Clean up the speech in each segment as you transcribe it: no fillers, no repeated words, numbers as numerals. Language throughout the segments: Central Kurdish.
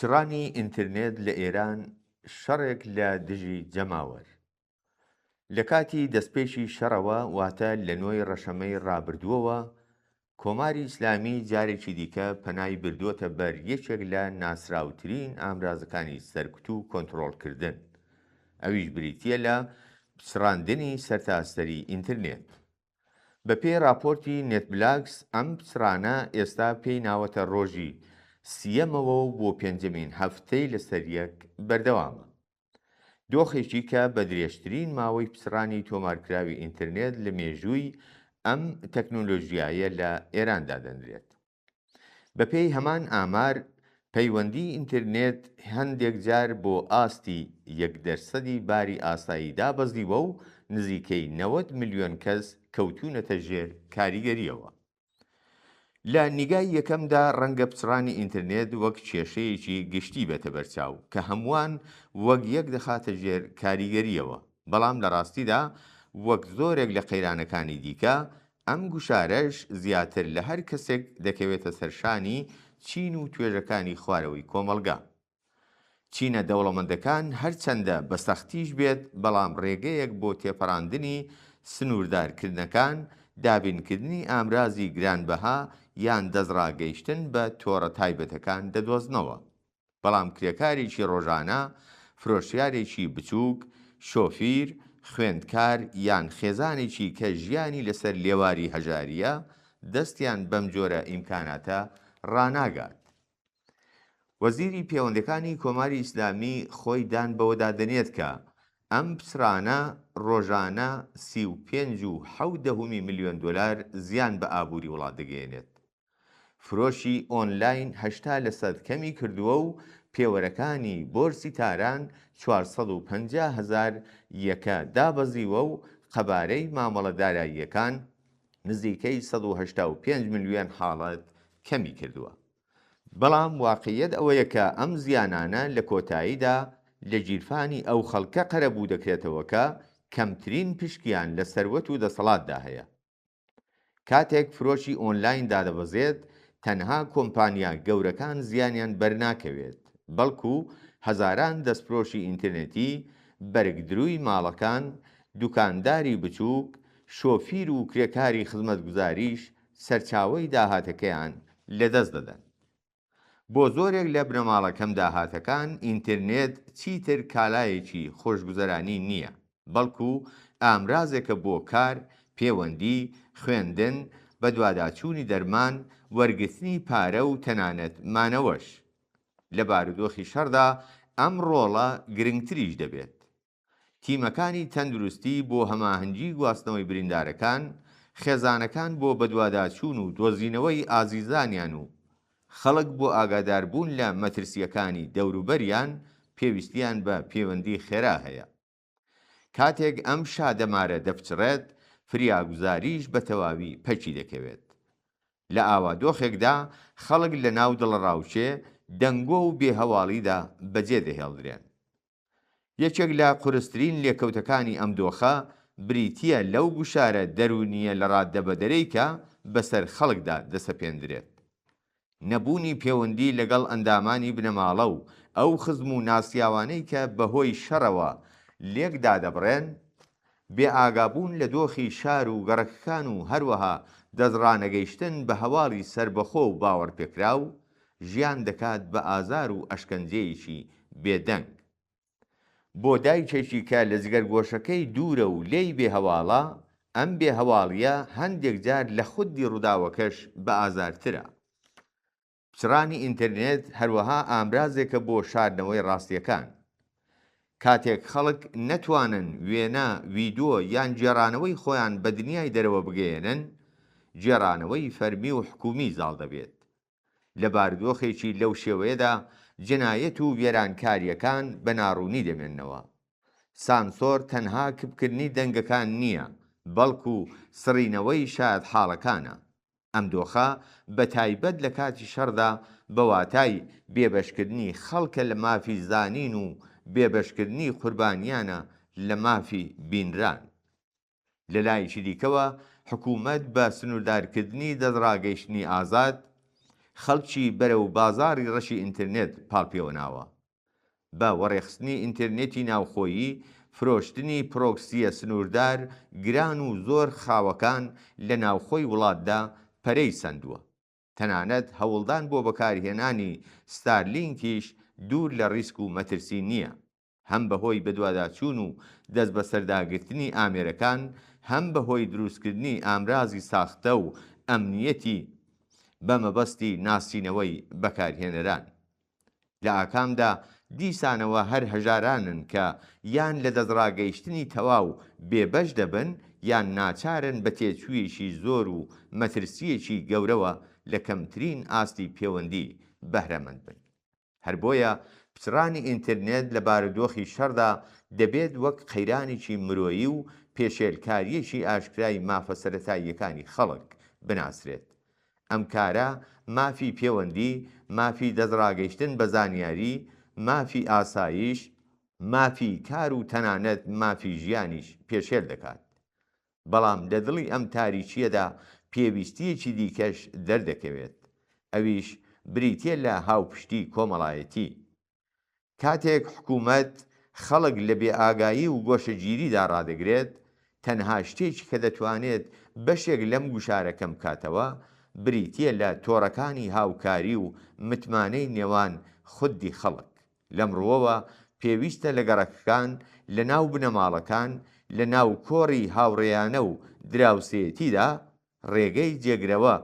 پچڕانی ئینترنێت لە ئێران شەڕێک لە دژی جەماوەر. لە کاتی دەستپێشی شەڕەوە واتە لە نۆی ڕەشەمەی ڕابردووەوە، کۆماری ئیسلامی جارێکی دیکە پەنای بردووەتە بەر یەکێک لە ناسراوترین ئامرازەکانی سەرکوت و کۆنتڕۆڵکردن، ئەویش بریتیە لە پچڕاندنی سەرتاسەری ئینترنێت. بەپێی راپۆرتی نێتبلاکس، ئەم پچڕانە ئێستا پێی ناوەتە ڕۆژی سیەمەوە و بۆ پێنجەمین هەفتەی لەسەریەک بەردەوامە، دۆخێکی کە بە درێژترین ماوەی پچڕانی تۆمارکراوی ئینترنێت لە مێژووی ئەم تەکنۆلۆژیایە لە ئێراندا دەنرێت. بەپێی هەمان ئامار، پەیوەندی ئینترنێت هەندێک جار بۆ ئاستی 1% باری ئاسایی دابەزیوە و نزیکەی 90 ملیۆن کەس کەوتونەتە ژێر کاریگەریەوە. لە نیگای یەکەمدا ڕەنگە پچڕانی ئینترنێت وەک کێشەیەکی گشتی بێتە بەرچاو کە هەمووان وەک یەک دەخاتە ژێر کاریگەریەوە، بەڵام لە ڕاستیدا وەک زۆرێک لە قەیرانەکانی دیکە، ئەم گوشارەش زیاتر لە هەر کەسێک دەکەوێتە سەرشانی چین و توێژەکانی خوارەوەی کۆمەڵگا. چینە دەوڵەمەندەکان هەرچەندە بە سەختیش بێت، بەڵام ڕێگەیەک بۆ تێپەڕاندنی سنووردارکردنەکان، دابینکردنی ئامرازی گرانبەها یان دەستڕاگەیشتن بە تۆڕە تایبەتەکان دەدۆزنەوە. بەڵام کرێکارێکی ڕۆژانە، فرۆشیارێکی بچووک، شۆفیر، خوێندکار یان خێزانێکی کە ژیانی لەسەر لێواری هەژاریە، دەستیان بەم جۆرە ئیمکاناتە ڕاناگات. وەزیری پەیوەندیەکانی کۆماری ئیسلامی خۆی دان بەوەدا دەنێت کە ئەم پچڕانە ڕۆژانە 35.7 ملیۆن دۆلار زیان بە ئابووری وڵات دەگەێنێت. فرۆشی ئۆنلاین 80% کەمی کردووە و پێوەرەکانی بۆرسی تاران 450,000 یەکە دابەزیوە و قەبارەی مامەڵەداراییەکان نزیکەی 185 ملیۆن حاڵەت کەمی کردووە. بەڵام واقعیەت ئەوەیە کە ئەم زیانانە لە کۆتاییدا لە گیرفانی ئەو خەڵکە قەرەبوو دەکرێتەوە کە کەمترین پشکیان لە سەروەت و دەسەڵاتدا هەیە. کاتێک فرۆشی ئۆنلاین دادەبەزێت، تەنها کۆمپانیا گەورەکان زیانیان بەرناکەوێت، بەڵکو هەزاران دەستفرۆشی ئینترنێتی، بەرگدرووی ماڵەکان، دوکانداری بچووک، شۆفیر و کرێکاری خزمەتگوزاریش سەرچاوەی داهاتەکەیان لەدەست دەدەن. بۆ زۆرێک لە بنەماڵەکەم داهاتەکان، ئینترنێت چیتر کالایەکی خۆشگوزەرانی نییە، بەڵکو ئامرازێکە بۆ کار، پەیوەندی، خوێندن، بە دوواداچوونی دەرمان، وەرگرتنی پارە و تەنانەت مانەوەش. لە بارودۆخی شەڕدا ئەم ڕۆڵە گرنگتریش دەبێت. تیمەکانی تەندروستی بۆ هەماهەنگی گواستنەوەی بریندارەکان، خێزانەکان بۆ بەدواداچوون و دۆزینەوەی ئازیزانیان و خەڵک بۆ ئاگاداربوون لە مەترسیەکانی دەوروبەریان پێویستیان بە پەیوەندی خێرا هەیە. کاتێک ئەم شادەمارە دەپچڕێت، فریاگوزاریش بە تەواوی پەچی دەکەوێت. لە ئاوادۆخێکدا خەڵک لە ناو دڵڕاوچێ، دەنگۆ و بێهەواڵیدا بەجێ دەهێڵدرێن. یەکێک لە قورسترین لێکەوتەکانی ئەم دۆخە بریتیە لەو گوشارە دەرونیە لە ڕاددەبەدەرەی کە بەسەر خەڵکدا دەسەپێندرێت. نەبوونی پەیوەندی لەگەڵ ئەندامانی بنەماڵە و ئەو خزم و ناسیاوانەی کە بەهۆی شەڕەوە لێکدا دەبڕێن، بێئاگابوون لە دۆخی شار و گەڕەکەکان و هەروەها دەستڕانەگەیشتن بە هەواڵی سربەخۆ و باوەڕپێکراو، ژیان دەکات بە ئازار و ئەشکەنجەیەکی بێدەنگ. بۆ دایکێکی کە لە جگەرگۆشەکەی دوورە و لێی بێهەواڵە، ئەم بێهەواڵیە هەندێک جار لە خودی ڕووداوەکەش بە ئازارترە. پچڕانی ئینترنێت هەروەها ئامرازێکە بۆ شاردنەوەی ڕاستیەکان. کاتێک خەڵک نەتوانن وێنە، ڤیدۆ یان گێڕانەوەی خۆیان بە دنیای دەرەوە بگەێنن، گێڕانەوەی فەرمی و حکومی زاڵ دەبێت. لە بارودۆخێکی لەو شێوەیەدا جنایەت و وێرانکاریەکان بە ناڕوونی دەمێننەوە. سانسۆر تەنها کبکردنی دەنگەکان نییە، بەڵکو سڕینەوەی شایەت حاڵەکانە. ئەم دۆخە بە تایبەت لە کاتی شەڕدا بە واتای بێبەشکردنی خەڵکە لە مافی زانین و بێبەشکردنی قوربانیانە لە مافی بینران. لە لایەکی دیکەوە حکوومەت بە سنووردارکردنی دەستڕاگەیشتنی ئازاد، خەڵکی بەرە و بازاری ڕەشی ئینترنێت پاڵپێوەناوە بە وەڕێخستنی ئینترنێتی ناوخۆیی فرۆشتنی پرۆکسیە سنووردار گران و زۆر خاوەکان لە ناوخۆی وڵاتدا پەرەی سەندووە. تەنانەت هەوڵدان بۆ بەکارهێنانی ستارلینکیش دوور لە ڕیسک و مەترسی نییە، هەم بەهۆی بەدواداچوون و دەست بە سەرداگرتنی ئامێرەکان، هەم بەهۆی دروستکردنی ئامرازی ساختە و ئەمنیەتی بە مەبەستی ناسینەوەی بەکارهێنەران. لە ئاکامدا دیسانەوە هەر هەژارانن کە یان لە دەستڕاگەیشتنی تەواو بێبەش دەبن یان ناچارن بە تێچوویەکی زۆر و مەترسیەکی گەورەوە لە کەمترین ئاستی پەیوەندی بەهرەمەند بن. هەر بۆیە پچڕانی ئینترنێت لە بارودۆخی شەڕدا دەبێت وەک قەیرانێکی مرۆیی و پێشێلکاریەکی ئاشکرای مافە سەرەتاییەکانی خەڵک بناسرێت. ئەم کارە مافی پەیوەندی، مافی دەستڕاگەیشتن بە زانیاری، مافی ئاسایش، مافی کار و تەنانەت مافی ژیانیش پێشێل دەکات. بەڵام لە دڵی ئەم تاریچیەدا پێویستیەکی دیکەش دەردەکەوێت، ئەویش بریتیە لە هاوپشتی کۆمەڵایەتی. کاتێک حکوومەت خەڵک لە بێئاگایی و گۆشەگیریدا ڕادەگرێت، تەنها شتێکی کە دەتوانێت بەشێک لەم گوشارەکەم بکاتەوە بریتیە لە تۆڕەکانی هاوکاری و متمانەی نێوان خودی خەڵک. لەمڕۆوە پێویستە لە گەڕەکەکان، لە ناو بنەماڵەکان، لە ناو کۆڕی هاوڕێیانە و دراوسێتیدا ڕێگەی جێگرەوە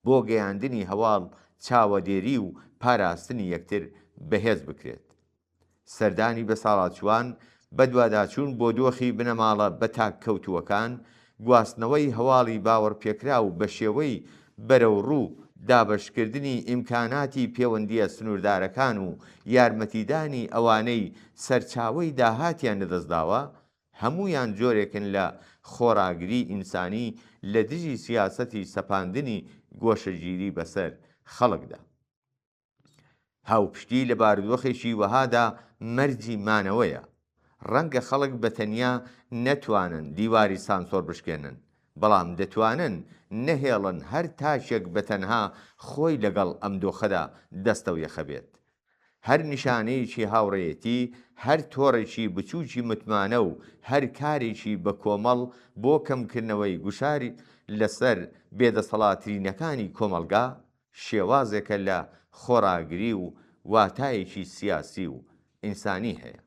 بۆ گەیاندنی هەواڵ چاوەدێری و پاراستنی یەکتر بەهێز بکرێت. سەردانی بە ساڵاتچوان بە دوواداچوون بۆ دۆخی بنەماڵە بە تاککەوتووەکان، گواستنەوەی هەواڵی باوەڕپێکرا و بە شێوەی بەرەوڕوو دابەشکردنی ئیمکاناتی پەیوەندیە سنووردارەکان و یارمەتیدانی ئەوانەی سەرچاوەی داهاتیان لەدەستداوە، هەموویان جۆرێکن لە خۆراگری ئینسانی لە دژی سیاسەتی سەپاندنی گۆشەگیری بەسەر خەڵکدا. هاوپشتی لە بارودۆخێکی وەهادا مەرجی مانەوەیە. ڕەنگە خەڵک بە تەنیا نەتوانن دیواری سانسۆر بشکێنن، بەڵام دەتوانن نەهێڵن هەر تاشێک بە تەنها خۆی لەگەڵ ئەم دۆخەدا دەستە و یەخە بێت. هەر نیشانەیەکی هاوڕێیەتی، هەر تۆڕێکی بچووکی متمانە و هەر کارێکی بە کۆمەڵ بۆ کەمکردنەوەی گوشاری لەسەر بێدەسەڵاتترینەکانی کۆمەلگا شێوازێکە لە خۆراگری و واتایەکی سیاسی و ئینسانی هەیە.